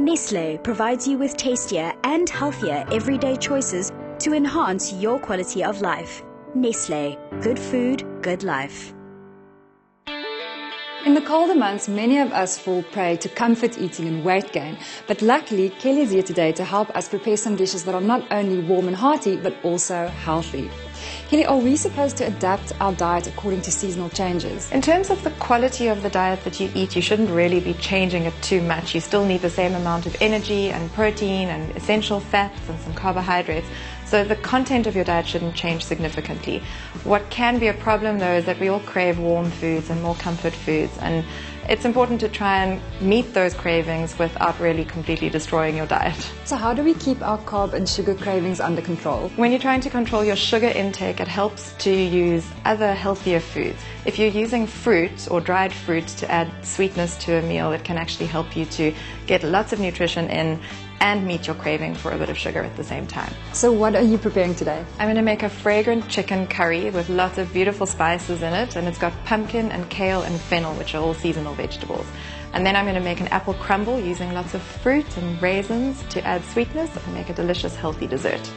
Nestlé provides you with tastier and healthier everyday choices to enhance your quality of life. Nestlé, good food, good life. In the colder months, many of us fall prey to comfort eating and weight gain. But luckily, Kelly is here today to help us prepare some dishes that are not only warm and hearty, but also healthy. Kelly, are we supposed to adapt our diet according to seasonal changes? In terms of the quality of the diet that you eat, you shouldn't really be changing it too much. You still need the same amount of energy and protein and essential fats and some carbohydrates. So the content of your diet shouldn't change significantly. What can be a problem though is that we all crave warm foods and more comfort foods, and it's important to try and meet those cravings without really completely destroying your diet. So how do we keep our carb and sugar cravings under control? When you're trying to control your sugar intake, it helps to use other healthier foods. If you're using fruit or dried fruit to add sweetness to a meal, it can actually help you to get lots of nutrition in and meet your craving for a bit of sugar at the same time. So what are you preparing today? I'm going to make a fragrant chicken curry with lots of beautiful spices in it, and it's got pumpkin and kale and fennel, which are all seasonal vegetables. And then I'm going to make an apple crumble using lots of fruit and raisins to add sweetness and make a delicious healthy dessert.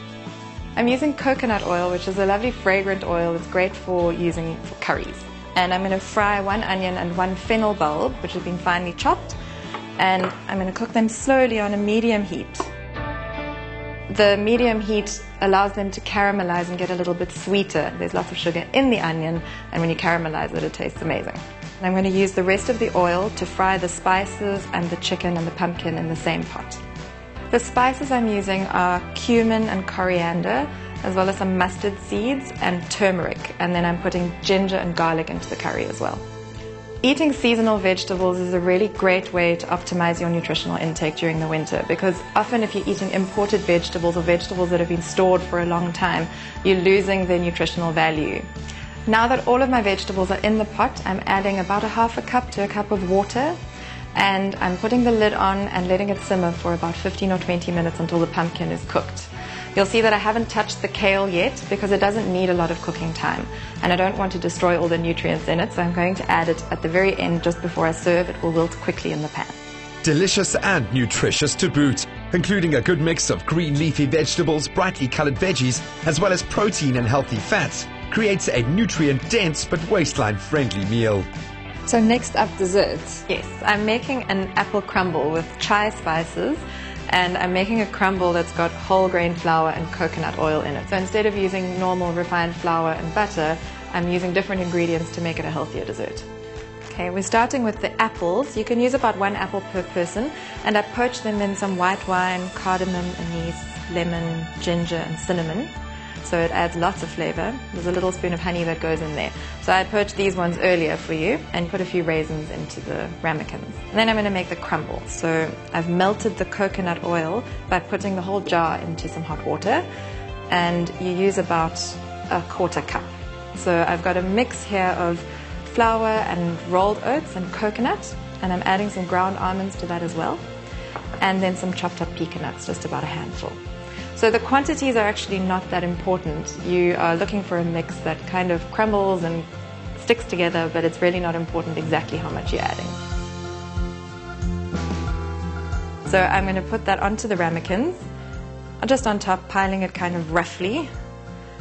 I'm using coconut oil, which is a lovely fragrant oil. It's great for using for curries. And I'm going to fry 1 onion and 1 fennel bulb, which has been finely chopped. And I'm going to cook them slowly on a medium heat. The medium heat allows them to caramelize and get a little bit sweeter. There's lots of sugar in the onion, and when you caramelize it, it tastes amazing. And I'm going to use the rest of the oil to fry the spices and the chicken and the pumpkin in the same pot. The spices I'm using are cumin and coriander, as well as some mustard seeds and turmeric, and then I'm putting ginger and garlic into the curry as well. Eating seasonal vegetables is a really great way to optimize your nutritional intake during the winter, because often if you're eating imported vegetables or vegetables that have been stored for a long time, you're losing their nutritional value. Now that all of my vegetables are in the pot, I'm adding about 1/2 cup to 1 cup of water, and I'm putting the lid on and letting it simmer for about 15 or 20 minutes until the pumpkin is cooked. You'll see that I haven't touched the kale yet because it doesn't need a lot of cooking time, and I don't want to destroy all the nutrients in it, so I'm going to add it at the very end just before I serve. It will wilt quickly in the pan. Delicious and nutritious to boot, including a good mix of green leafy vegetables, brightly colored veggies, as well as protein and healthy fats, creates a nutrient-dense but waistline-friendly meal. So next up, desserts. Yes, I'm making an apple crumble with chai spices, and I'm making a crumble that's got whole grain flour and coconut oil in it. So instead of using normal refined flour and butter, I'm using different ingredients to make it a healthier dessert. Okay, we're starting with the apples. You can use about 1 apple per person, and I poach them in some white wine, cardamom, anise, lemon, ginger and cinnamon. So it adds lots of flavor. There's a little spoon of honey that goes in there. So I poached these ones earlier for you and put a few raisins into the ramekins. And then I'm going to make the crumble. So I've melted the coconut oil by putting the whole jar into some hot water, and you use about 1/4 cup. So I've got a mix here of flour and rolled oats and coconut, and I'm adding some ground almonds to that as well, and then some chopped up pecan nuts, just about a handful. So the quantities are actually not that important. You are looking for a mix that kind of crumbles and sticks together, but it's really not important exactly how much you're adding. So I'm going to put that onto the ramekins, just on top, piling it kind of roughly,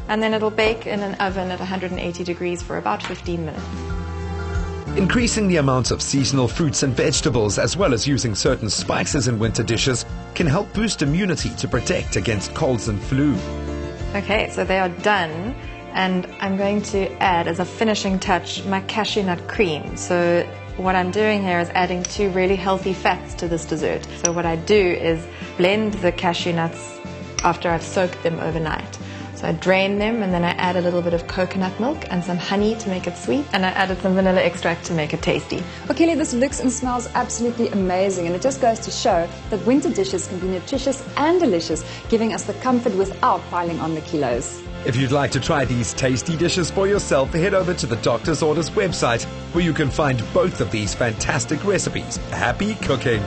and then it'll bake in an oven at 180 degrees for about 15 minutes. Increasing the amount of seasonal fruits and vegetables, as well as using certain spices in winter dishes, can help boost immunity to protect against colds and flu. Okay, so they are done, and I'm going to add, as a finishing touch, my cashew nut cream. So what I'm doing here is adding 2 really healthy fats to this dessert. So what I do is blend the cashew nuts after I've soaked them overnight. So I drain them, and then I add a little bit of coconut milk and some honey to make it sweet, and I added some vanilla extract to make it tasty. Well, Kelly, this looks and smells absolutely amazing, and it just goes to show that winter dishes can be nutritious and delicious, giving us the comfort without piling on the kilos. If you'd like to try these tasty dishes for yourself, head over to the Doctor's Orders website, where you can find both of these fantastic recipes. Happy cooking!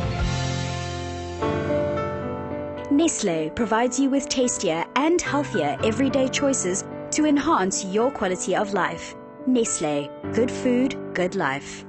Nestlé provides you with tastier and healthier everyday choices to enhance your quality of life. Nestlé, good food, good life.